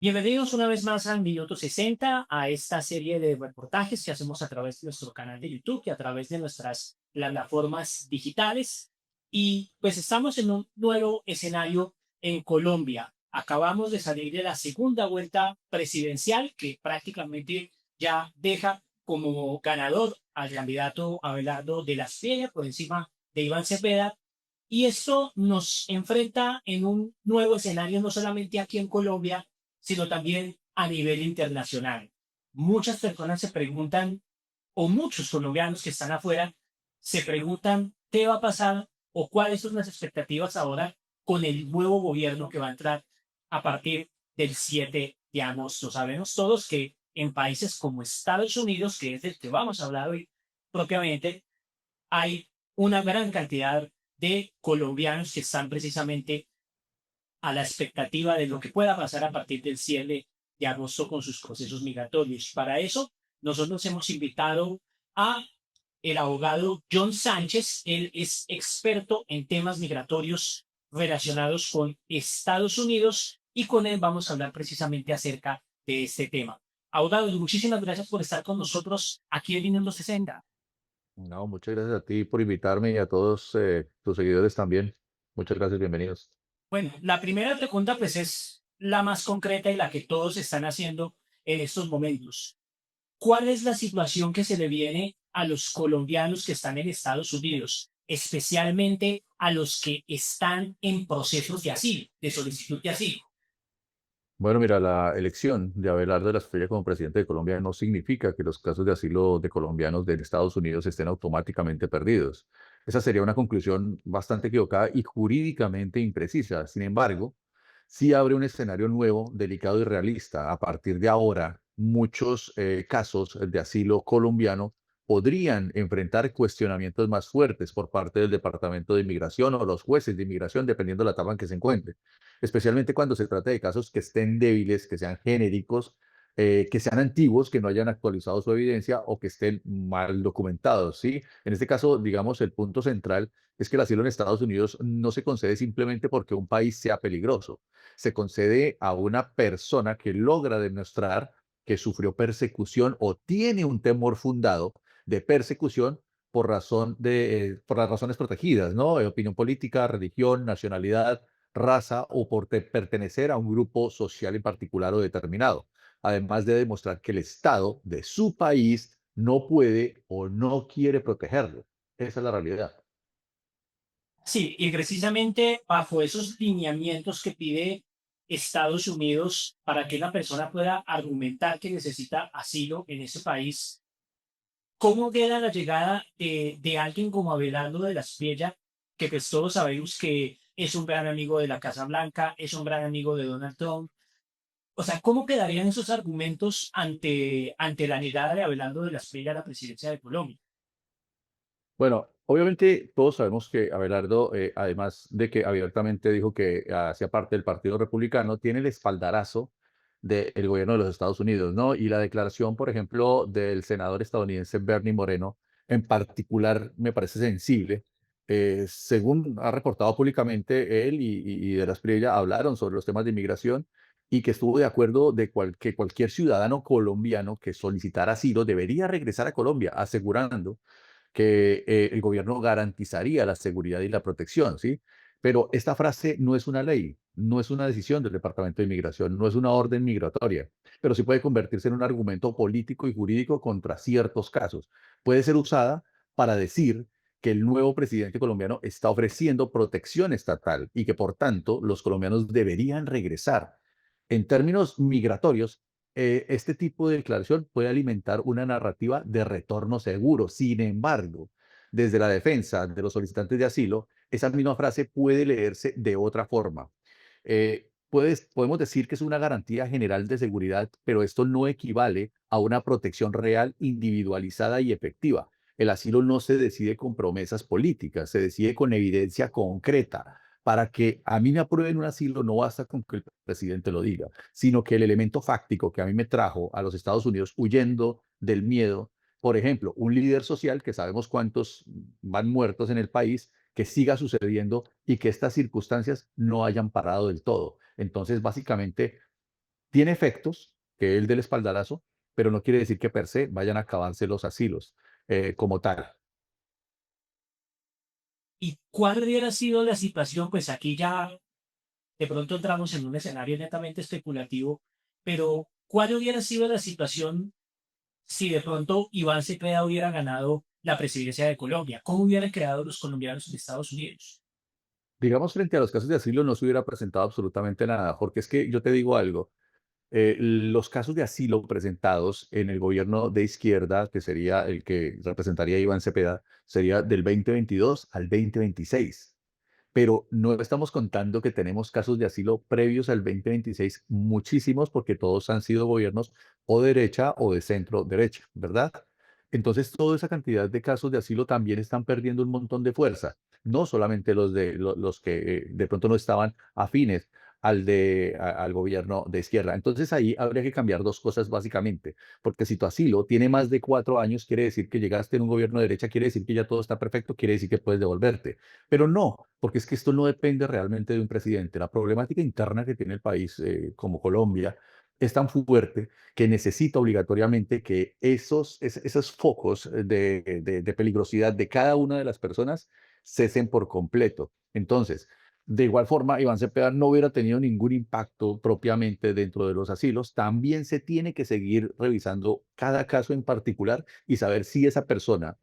Bienvenidos una vez más al Minuto 60, a esta serie de reportajes que hacemos a través de nuestro canal de YouTube y a través de nuestras plataformas digitales. Y pues estamos en un nuevo escenario en Colombia. Acabamos de salir de la segunda vuelta presidencial que prácticamente ya deja como ganador al candidato Abelardo de la Espriella por encima de Iván Cepeda. Y esto nos enfrenta en un nuevo escenario, no solamente aquí en Colombia, sino también a nivel internacional. Muchas personas se preguntan, o muchos colombianos que están afuera, se preguntan qué va a pasar o cuáles son las expectativas ahora con el nuevo gobierno que va a entrar a partir del 7 de agosto. Sabemos todos que en países como Estados Unidos, que es del que vamos a hablar hoy propiamente, hay una gran cantidad de colombianos que están precisamente a la expectativa de lo que pueda pasar a partir del 7 de agosto con sus procesos migratorios. Para eso, nosotros hemos invitado a el abogado John Sánchez. Él es experto en temas migratorios relacionados con Estados Unidos y con él vamos a hablar precisamente acerca de este tema. Abogado, muchísimas gracias por estar con nosotros aquí en Minuto 60. No, muchas gracias a ti por invitarme y a todos tus seguidores también. Muchas gracias, bienvenidos. Bueno, la primera pregunta pues es la más concreta y la que todos están haciendo en estos momentos. ¿Cuál es la situación que se le viene a los colombianos que están en Estados Unidos, especialmente a los que están en procesos de asilo, de solicitud de asilo? Bueno, mira, la elección de Abelardo de la Espriella como presidente de Colombia no significa que los casos de asilo de colombianos de Estados Unidos estén automáticamente perdidos. Esa sería una conclusión bastante equivocada y jurídicamente imprecisa. Sin embargo, sí abre un escenario nuevo, delicado y realista. A partir de ahora, muchos casos de asilo colombiano podrían enfrentar cuestionamientos más fuertes por parte del Departamento de Inmigración o los jueces de inmigración, dependiendo de la etapa en que se encuentre, especialmente cuando se trate de casos que estén débiles, que sean genéricos, que sean antiguos, que no hayan actualizado su evidencia o que estén mal documentados, ¿sí? En este caso, digamos, el punto central es que el asilo en Estados Unidos no se concede simplemente porque un país sea peligroso. Se concede a una persona que logra demostrar que sufrió persecución o tiene un temor fundado de persecución por las razones protegidas, ¿no? Opinión política, religión, nacionalidad, raza o por pertenecer a un grupo social en particular o determinado, además de demostrar que el Estado de su país no puede o no quiere protegerlo. Esa es la realidad. Sí, y precisamente bajo esos lineamientos que pide Estados Unidos para que la persona pueda argumentar que necesita asilo en ese país, ¿cómo queda la llegada de alguien como Abelardo de la Espriella, que pues todos sabemos que es un gran amigo de la Casa Blanca, es un gran amigo de Donald Trump? O sea, ¿cómo quedarían esos argumentos ante la llegada de Abelardo de la Espriella a la presidencia de Colombia? Bueno, obviamente todos sabemos que Abelardo, además de que abiertamente dijo que hacía parte del Partido Republicano, tiene el espaldarazo del gobierno de los Estados Unidos, ¿no? Y la declaración, por ejemplo, del senador estadounidense Bernie Moreno, en particular, me parece sensible. Según ha reportado públicamente, él y de la Espriella hablaron sobre los temas de inmigración y que estuvo de acuerdo de que cualquier ciudadano colombiano que solicitara asilo debería regresar a Colombia, asegurando que el gobierno garantizaría la seguridad y la protección, ¿sí? Pero esta frase no es una ley, no es una decisión del Departamento de Inmigración, no es una orden migratoria, pero sí puede convertirse en un argumento político y jurídico contra ciertos casos. Puede ser usada para decir que el nuevo presidente colombiano está ofreciendo protección estatal y que por tanto los colombianos deberían regresar. En términos migratorios, este tipo de declaración puede alimentar una narrativa de retorno seguro. Sin embargo, desde la defensa de los solicitantes de asilo, esa misma frase puede leerse de otra forma. Podemos decir que es una garantía general de seguridad, pero esto no equivale a una protección real, individualizada y efectiva. El asilo no se decide con promesas políticas, se decide con evidencia concreta. Para que a mí me aprueben un asilo no basta con que el presidente lo diga, sino que el elemento fáctico que a mí me trajo a los Estados Unidos huyendo del miedo, por ejemplo, un líder social que sabemos cuántos van muertos en el país, que siga sucediendo y que estas circunstancias no hayan parado del todo. Entonces, básicamente, Tiene efectos, que el del espaldarazo, pero no quiere decir que per se vayan a acabarse los asilos como tal. ¿Y cuál hubiera sido la situación? Pues aquí ya de pronto entramos en un escenario netamente especulativo, pero ¿cuál hubiera sido la situación si de pronto Iván Cepeda hubiera ganado la presidencia de Colombia? ¿Cómo hubieran quedado los colombianos en Estados Unidos? Digamos, frente a los casos de asilo no se hubiera presentado absolutamente nada, porque es que yo te digo algo, los casos de asilo presentados en el gobierno de izquierda, que sería el que representaría a Iván Cepeda, sería del 2022 al 2026. Pero no estamos contando que tenemos casos de asilo previos al 2026, muchísimos, porque todos han sido gobiernos o de derecha o de centro derecha, ¿verdad? Entonces, toda esa cantidad de casos de asilo también están perdiendo un montón de fuerza, no solamente los que de pronto no estaban afines al gobierno de izquierda. Entonces, ahí habría que cambiar dos cosas básicamente, porque si tu asilo tiene más de 4 años, quiere decir que llegaste en un gobierno de derecha, quiere decir que ya todo está perfecto, quiere decir que puedes devolverte. Pero no, porque es que esto no depende realmente de un presidente. La problemática interna que tiene el país, como Colombia, es tan fuerte que necesita obligatoriamente que esos focos de peligrosidad de cada una de las personas cesen por completo. Entonces, de igual forma, Iván Cepeda no hubiera tenido ningún impacto propiamente dentro de los asilos. También se tiene que seguir revisando cada caso en particular y saber si esa persona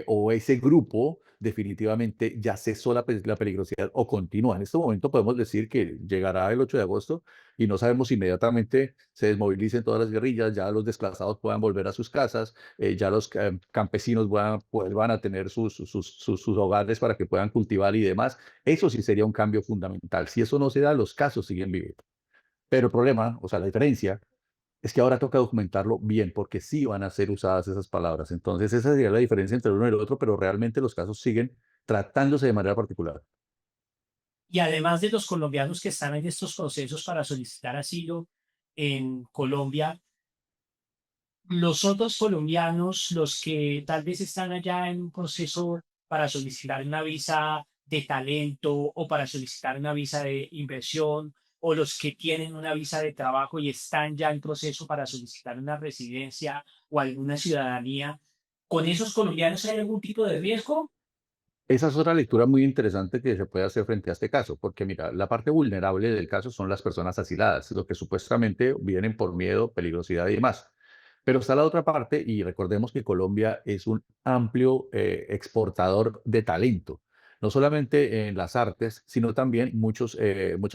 o ese grupo definitivamente ya cesó la peligrosidad o continúa. En este momento podemos decir que llegará el 8 de agosto y no sabemos si inmediatamente se desmovilicen todas las guerrillas, ya los desplazados puedan volver a sus casas, ya los campesinos vuelvan a tener sus hogares para que puedan cultivar y demás. Eso sí sería un cambio fundamental. Si eso no se da, los casos siguen viviendo. Pero el problema, o sea, la diferencia es que ahora toca documentarlo bien, porque sí van a ser usadas esas palabras. Entonces, esa sería la diferencia entre el uno y el otro, pero realmente los casos siguen tratándose de manera particular. Y además de los colombianos que están en estos procesos para solicitar asilo en Colombia, los otros colombianos, los que tal vez están allá en un proceso para solicitar una visa de talento o para solicitar una visa de inversión, o los que tienen una visa de trabajo y están ya en proceso para solicitar una residencia o alguna ciudadanía, ¿con esos colombianos hay algún tipo de riesgo? Esa es otra lectura muy interesante que se puede hacer frente a este caso, porque mira, la parte vulnerable del caso son las personas asiladas, lo que supuestamente vienen por miedo, peligrosidad y demás. Pero está la otra parte, y recordemos que Colombia es un amplio exportador de talento, no solamente en las artes, sino también muchas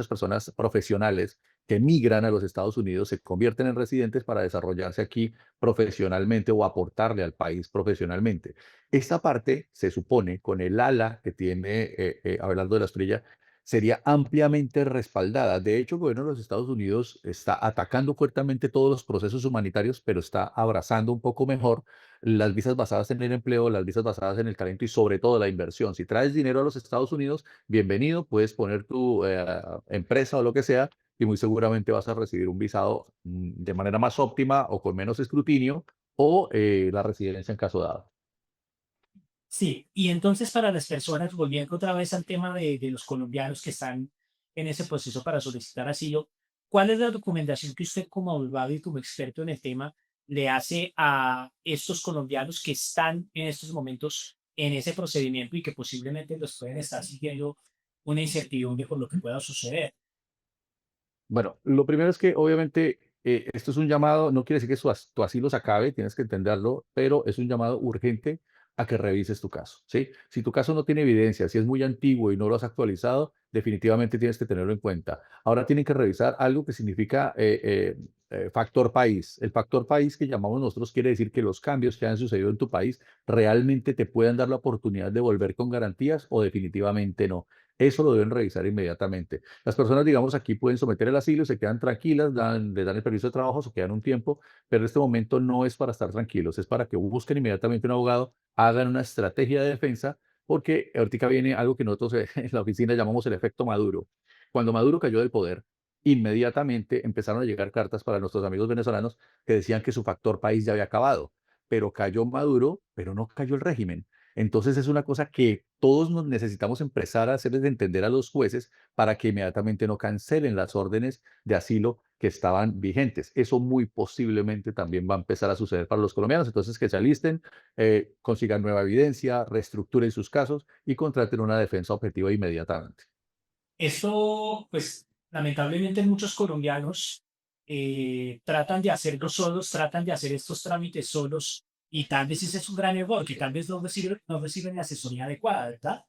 personas profesionales que migran a los Estados Unidos, se convierten en residentes para desarrollarse aquí profesionalmente o aportarle al país profesionalmente. Esta parte se supone, con el ala que tiene Abelardo de la Espriella, sería ampliamente respaldada. De hecho, el gobierno de los Estados Unidos está atacando fuertemente todos los procesos humanitarios, pero está abrazando un poco mejor las visas basadas en el empleo, las visas basadas en el talento y sobre todo la inversión. Si traes dinero a los Estados Unidos, bienvenido, puedes poner tu empresa o lo que sea y muy seguramente vas a recibir un visado de manera más óptima o con menos escrutinio o la residencia en caso dado. Sí, y entonces para las personas, volviendo otra vez al tema de los colombianos que están en ese proceso para solicitar asilo, ¿cuál es la recomendación que usted como abogado y como experto en el tema le hace a estos colombianos que están en estos momentos en ese procedimiento y que posiblemente los pueden estar sintiendo una incertidumbre por lo que pueda suceder? Bueno, lo primero es que obviamente esto es un llamado, no quiere decir que tu asilo se acabe, tienes que entenderlo, pero es un llamado urgente a que revises tu caso, ¿sí? Si tu caso no tiene evidencia, si es muy antiguo y no lo has actualizado, definitivamente tienes que tenerlo en cuenta. Ahora tienen que revisar algo que significa factor país. El factor país que llamamos nosotros quiere decir que los cambios que han sucedido en tu país realmente te puedan dar la oportunidad de volver con garantías o definitivamente no. Eso lo deben revisar inmediatamente. Las personas, digamos, aquí pueden someter el asilo, se quedan tranquilas, les dan el permiso de trabajo, se quedan un tiempo, pero en este momento no es para estar tranquilos, es para que busquen inmediatamente un abogado, hagan una estrategia de defensa, porque ahorita viene algo que nosotros en la oficina llamamos el efecto Maduro. Cuando Maduro cayó del poder, inmediatamente empezaron a llegar cartas para nuestros amigos venezolanos que decían que su factor país ya había acabado, pero cayó Maduro, pero no cayó el régimen. Entonces es una cosa que todos nos necesitamos empezar a hacerles entender a los jueces para que inmediatamente no cancelen las órdenes de asilo que estaban vigentes. Eso muy posiblemente también va a empezar a suceder para los colombianos. Entonces que se alisten, consigan nueva evidencia, reestructuren sus casos y contraten una defensa objetiva inmediatamente. Eso, pues, lamentablemente muchos colombianos tratan de hacerlo solos, tratan de hacer estos trámites solos y tal vez ese es un gran error, que tal vez no reciben la asesoría adecuada, ¿verdad?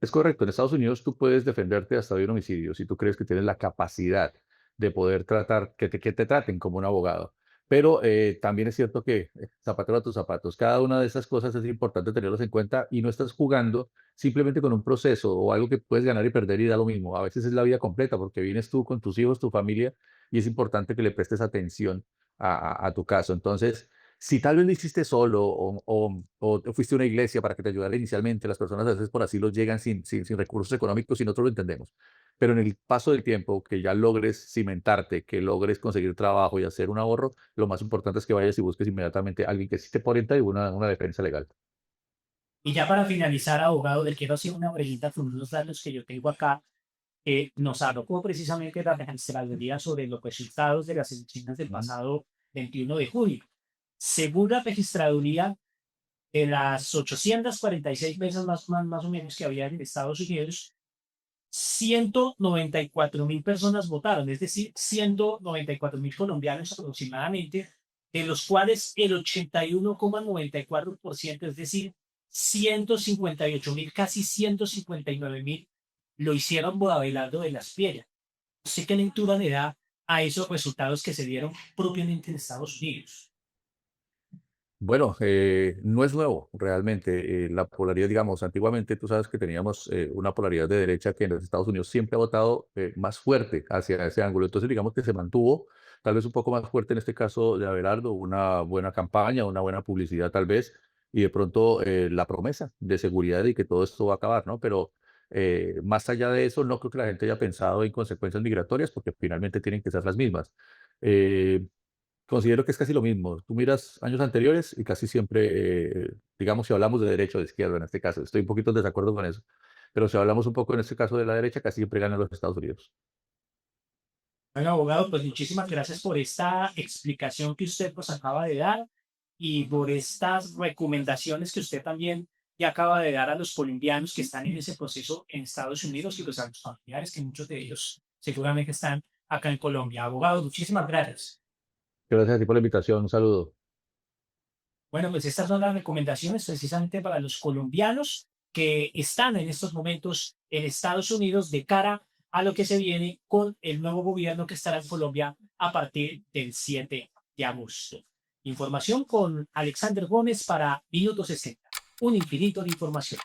Es correcto, en Estados Unidos tú puedes defenderte hasta de un homicidio si tú crees que tienes la capacidad de poder tratar, que te traten como un abogado. Pero también es cierto que zapatero a tus zapatos, cada una de esas cosas es importante tenerlos en cuenta y no estás jugando simplemente con un proceso o algo que puedes ganar y perder y da lo mismo. A veces es la vida completa porque vienes tú con tus hijos, tu familia y es importante que le prestes atención a tu caso. Entonces, si tal vez lo hiciste solo o te fuiste a una iglesia para que te ayudara inicialmente, las personas a veces por asilo llegan sin recursos económicos y nosotros lo entendemos. Pero en el paso del tiempo, que ya logres cimentarte, que logres conseguir trabajo y hacer un ahorro, lo más importante es que vayas y busques inmediatamente a alguien que sí te oriente y una defensa legal. Y ya para finalizar, abogado, le quiero hacer una brevita con unos datos que yo tengo acá. Nos arrojó precisamente la Registraduría sobre los resultados de las elecciones del Ujú. pasado 21 de junio. Según la Registraduría, de las 846 mesas más o menos que había en Estados Unidos, 194.000 personas votaron, es decir, 194.000 colombianos aproximadamente, de los cuales el 81,94%, es decir, 158.000, casi 159.000, lo hicieron por Abelardo de las Piedras. No sé qué lectura le da a esos resultados que se dieron propiamente en Estados Unidos. Bueno, no es nuevo realmente. La polaridad, digamos, antiguamente tú sabes que teníamos una polaridad de derecha que en los Estados Unidos siempre ha votado más fuerte hacia ese ángulo. Entonces, digamos que se mantuvo tal vez un poco más fuerte en este caso de Abelardo, una buena campaña, una buena publicidad tal vez, y de pronto la promesa de seguridad y que todo esto va a acabar, ¿no? Pero más allá de eso, no creo que la gente haya pensado en consecuencias migratorias porque finalmente tienen que ser las mismas. Eh, Considero que es casi lo mismo. Tú miras años anteriores y casi siempre, digamos, si hablamos de derecha o de izquierda en este caso, estoy un poquito en desacuerdo con eso, pero si hablamos un poco en este caso de la derecha, casi siempre ganan los Estados Unidos. Bueno, abogado, pues muchísimas gracias por esta explicación que usted nos acaba de dar y por estas recomendaciones que usted también ya acaba de dar a los colombianos que están en ese proceso en Estados Unidos y pues a los familiares que muchos de ellos seguramente están acá en Colombia. Abogado, muchísimas gracias. Gracias a ti por la invitación. Un saludo. Bueno, pues estas son las recomendaciones precisamente para los colombianos que están en estos momentos en Estados Unidos de cara a lo que se viene con el nuevo gobierno que estará en Colombia a partir del 7 de agosto. Información con Alexander Gómez para Minuto 60. Un infinito de información.